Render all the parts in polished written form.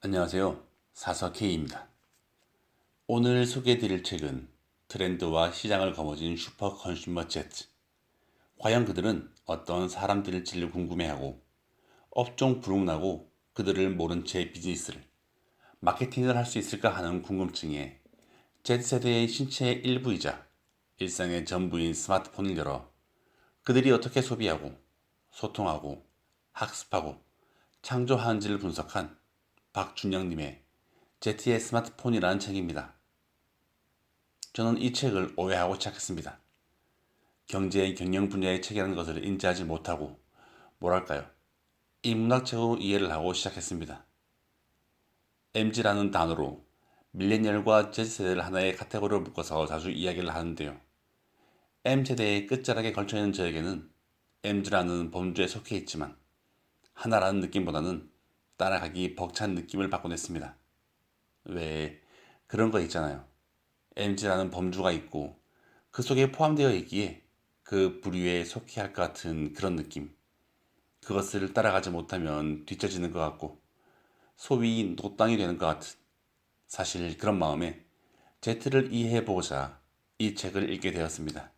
안녕하세요. 사서 K입니다. 오늘 소개해드릴 책은 트렌드와 시장을 거머쥔 슈퍼 컨슈머 Z. 과연 그들은 어떤 사람들일지를 궁금해하고 업종 불응나고 그들을 모른 채 비즈니스를, 마케팅을 할 수 있을까 하는 궁금증에 Z세대의 신체의 일부이자 일상의 전부인 스마트폰을 열어 그들이 어떻게 소비하고 소통하고 학습하고 창조하는지를 분석한 박준영님의 Z의 스마트폰이라는 책입니다. 저는 이 책을 오해하고 시작했습니다. 경제 경영 분야의 책이라는 것을 인지하지 못하고 뭐랄까요? 인문학적으로 이해를 하고 시작했습니다. MZ라는 단어로 밀레니얼과 Z세대를 하나의 카테고리로 묶어서 자주 이야기를 하는데요. M세대의 끝자락에 걸쳐있는 저에게는 MZ라는 범주에 속해 있지만 하나라는 느낌보다는 따라가기 벅찬 느낌을 받곤 했습니다. 왜 그런 거 있잖아요. MZ라는 범주가 있고 그 속에 포함되어 있기에 그 부류에 속해야 할 것 같은 그런 느낌. 그것을 따라가지 못하면 뒤처지는 것 같고 소위 노땅이 되는 것 같은 사실 그런 마음에 Z를 이해해보고자 이 책을 읽게 되었습니다.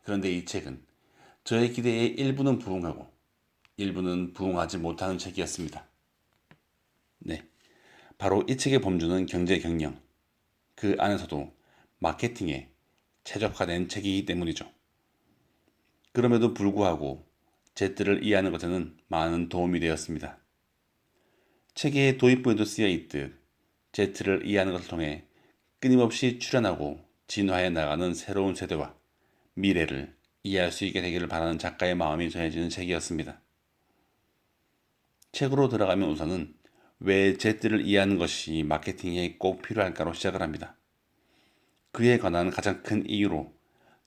그런데 이 책은 저의 기대에 일부는 부응하고 일부는 부응하지 못하는 책이었습니다. 네, 바로 이 책의 범주는 경제 경영, 그 안에서도 마케팅에 최적화된 책이기 때문이죠. 그럼에도 불구하고 Z를 이해하는 것에는 많은 도움이 되었습니다. 책의 도입부에도 쓰여 있듯 Z를 이해하는 것을 통해 끊임없이 출현하고 진화해 나가는 새로운 세대와 미래를 이해할 수 있게 되기를 바라는 작가의 마음이 전해지는 책이었습니다. 책으로 들어가면 우선은 왜 Z를 이해하는 것이 마케팅에 꼭 필요할까로 시작을 합니다. 그에 관한 가장 큰 이유로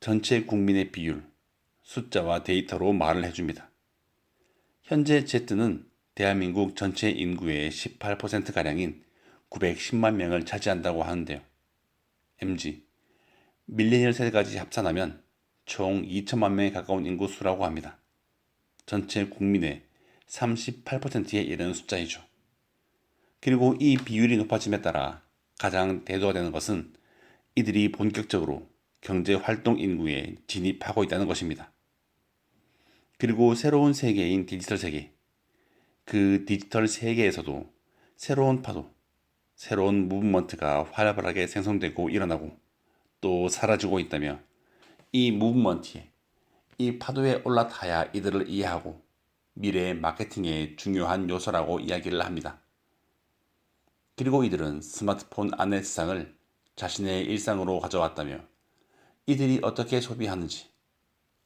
전체 국민의 비율, 숫자와 데이터로 말을 해줍니다. 현재 Z는 대한민국 전체 인구의 18%가량인 910만 명을 차지한다고 하는데요. MZ, 밀레니얼 세대까지 합산하면 총 2천만 명에 가까운 인구수라고 합니다. 전체 국민의 38%에 이르는 숫자이죠. 그리고 이 비율이 높아짐에 따라 가장 대두가 되는 것은 이들이 본격적으로 경제 활동 인구에 진입하고 있다는 것입니다. 그리고 새로운 세계인 디지털 세계, 그 디지털 세계에서도 새로운 파도, 새로운 무브먼트가 활발하게 생성되고 일어나고 또 사라지고 있다며 이 무브먼트에, 이 파도에 올라타야 이들을 이해하고 미래의 마케팅의 중요한 요소라고 이야기를 합니다. 그리고 이들은 스마트폰 안의 세상을 자신의 일상으로 가져왔다며 이들이 어떻게 소비하는지,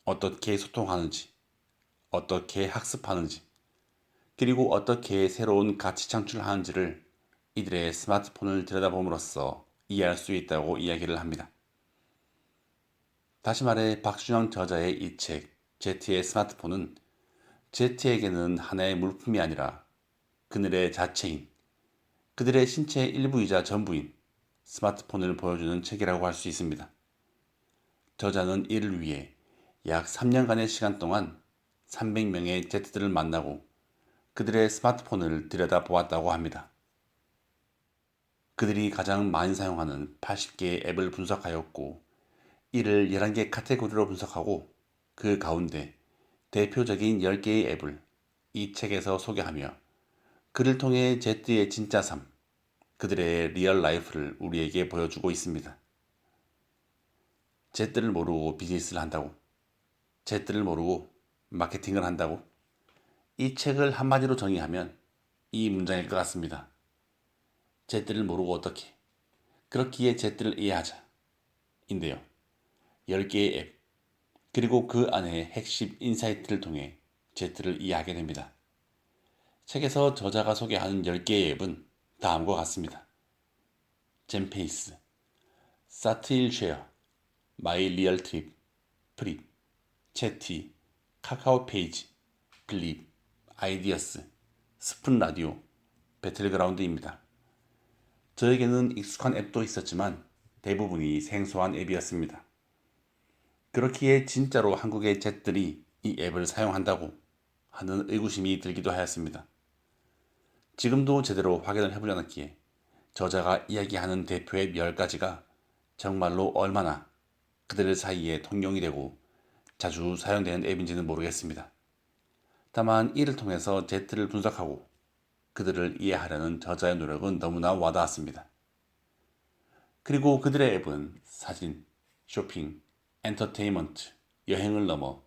어떻게 소통하는지, 어떻게 학습하는지, 그리고 어떻게 새로운 가치 창출하는지를 이들의 스마트폰을 들여다봄으로써 이해할 수 있다고 이야기를 합니다. 다시 말해 박준영 저자의 이 책, Z의 스마트폰은 Z에게는 하나의 물품이 아니라 그들의 자체인, 그들의 신체의 일부이자 전부인 스마트폰을 보여주는 책이라고 할 수 있습니다. 저자는 이를 위해 약 3년간의 시간 동안 300명의 Z들을 만나고 그들의 스마트폰을 들여다보았다고 합니다. 그들이 가장 많이 사용하는 80개의 앱을 분석하였고 이를 11개 카테고리로 분석하고 그 가운데 대표적인 10개의 앱을 이 책에서 소개하며 그를 통해 Z의 진짜 삶, 그들의 리얼 라이프를 우리에게 보여주고 있습니다. Z를 모르고 비즈니스를 한다고? Z를 모르고 마케팅을 한다고? 이 책을 한마디로 정의하면 이 문장일 것 같습니다. Z를 모르고 어떻게? 그렇기에 Z를 이해하자. 인데요. 10개의 앱, 그리고 그 안에 핵심 인사이트를 통해 Z를 이해하게 됩니다. 책에서 저자가 소개하는 10개의 앱은 다음과 같습니다. 젠페이스, 사트일쉐어, 마이 리얼 트립, 프립, 채티, 카카오 페이지, 블립, 아이디어스, 스푼 라디오, 배틀그라운드입니다. 저에게는 익숙한 앱도 있었지만 대부분이 생소한 앱이었습니다. 그렇기에 진짜로 한국의 Z들이 이 앱을 사용한다고 하는 의구심이 들기도 하였습니다. 지금도 제대로 확인을 해보지 않았기에 저자가 이야기하는 대표의 10가지가 정말로 얼마나 그들 사이에 통용이 되고 자주 사용되는 앱인지는 모르겠습니다. 다만 이를 통해서 Z를 분석하고 그들을 이해하려는 저자의 노력은 너무나 와닿았습니다. 그리고 그들의 앱은 사진, 쇼핑, 엔터테인먼트, 여행을 넘어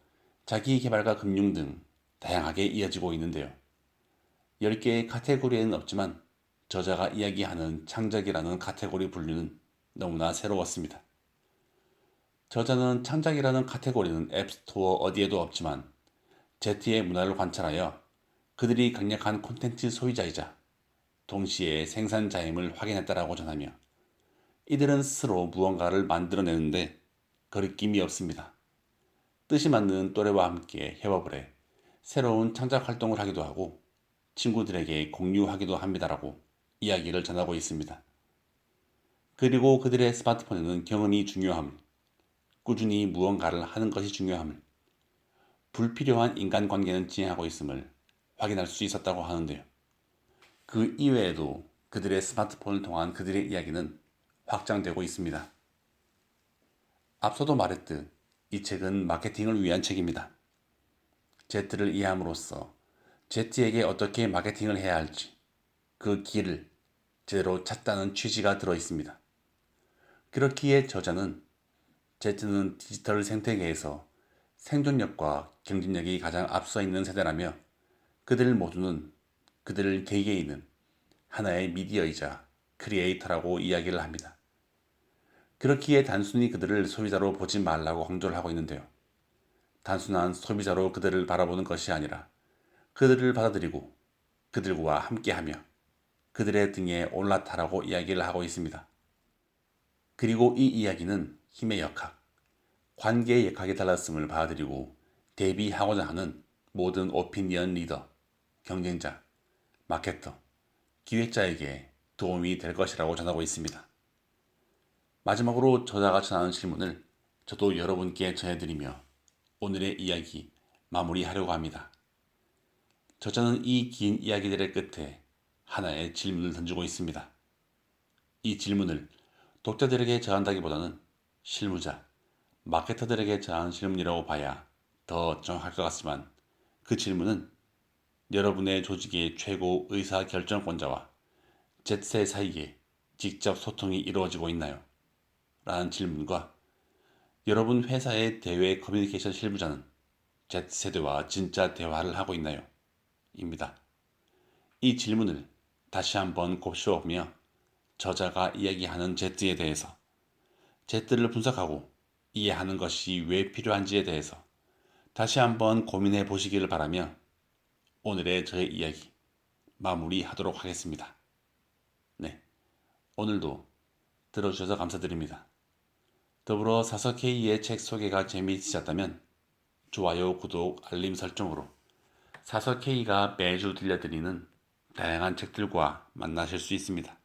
자기 개발과 금융 등 다양하게 이어지고 있는데요. 10개의 카테고리에는 없지만 저자가 이야기하는 창작이라는 카테고리 분류는 너무나 새로웠습니다. 저자는 창작이라는 카테고리는 앱스토어 어디에도 없지만 Z의 문화를 관찰하여 그들이 강력한 콘텐츠 소비자이자 동시에 생산자임을 확인했다라고 전하며 이들은 스스로 무언가를 만들어내는데 거리낌이 없습니다. 뜻이 맞는 또래와 함께 협업을 해 새로운 창작 활동을 하기도 하고 친구들에게 공유하기도 합니다라고 이야기를 전하고 있습니다. 그리고 그들의 스마트폰에는 경험이 중요함을, 꾸준히 무언가를 하는 것이 중요함을, 불필요한 인간관계는 진행하고 있음을 확인할 수 있었다고 하는데요. 그 이외에도 그들의 스마트폰을 통한 그들의 이야기는 확장되고 있습니다. 앞서도 말했듯 이 책은 마케팅을 위한 책입니다. Z를 이해함으로써 Z에게 어떻게 마케팅을 해야 할지 그 길을 제대로 찾다는 취지가 들어 있습니다. 그렇기에 저자는 Z는 디지털 생태계에서 생존력과 경쟁력이 가장 앞서 있는 세대라며 그들 모두는 그들 개개인은 하나의 미디어이자 크리에이터라고 이야기를 합니다. 그렇기에 단순히 그들을 소비자로 보지 말라고 강조를 하고 있는데요. 단순한 소비자로 그들을 바라보는 것이 아니라 그들을 받아들이고 그들과 함께하며 그들의 등에 올라타라고 이야기를 하고 있습니다. 그리고 이 이야기는 힘의 역학, 관계의 역학이 달랐음을 받아들이고 대비하고자 하는 모든 오피니언 리더, 경쟁자, 마케터, 기획자에게 도움이 될 것이라고 전하고 있습니다. 마지막으로 저자가 전하는 질문을 저도 여러분께 전해드리며 오늘의 이야기 마무리하려고 합니다. 저자는 이 긴 이야기들의 끝에 하나의 질문을 던지고 있습니다. 이 질문을 독자들에게 전한다기보다는 실무자, 마케터들에게 전하는 질문이라고 봐야 더 정확할 것 같지만 그 질문은 여러분의 조직의 최고 의사 결정권자와 Z세 사이에 직접 소통이 이루어지고 있나요? 라는 질문과 여러분 회사의 대외 커뮤니케이션 실무자는 Z세대와 진짜 대화를 하고 있나요? 입니다. 이 질문을 다시 한번 곱씹어보며 저자가 이야기하는 Z에 대해서 Z를 분석하고 이해하는 것이 왜 필요한지에 대해서 다시 한번 고민해 보시기를 바라며 오늘의 저의 이야기 마무리하도록 하겠습니다. 네, 오늘도 들어주셔서 감사드립니다. 더불어 사서K의 책 소개가 재미있으셨다면 좋아요, 구독, 알림 설정으로 사서K가 매주 들려드리는 다양한 책들과 만나실 수 있습니다.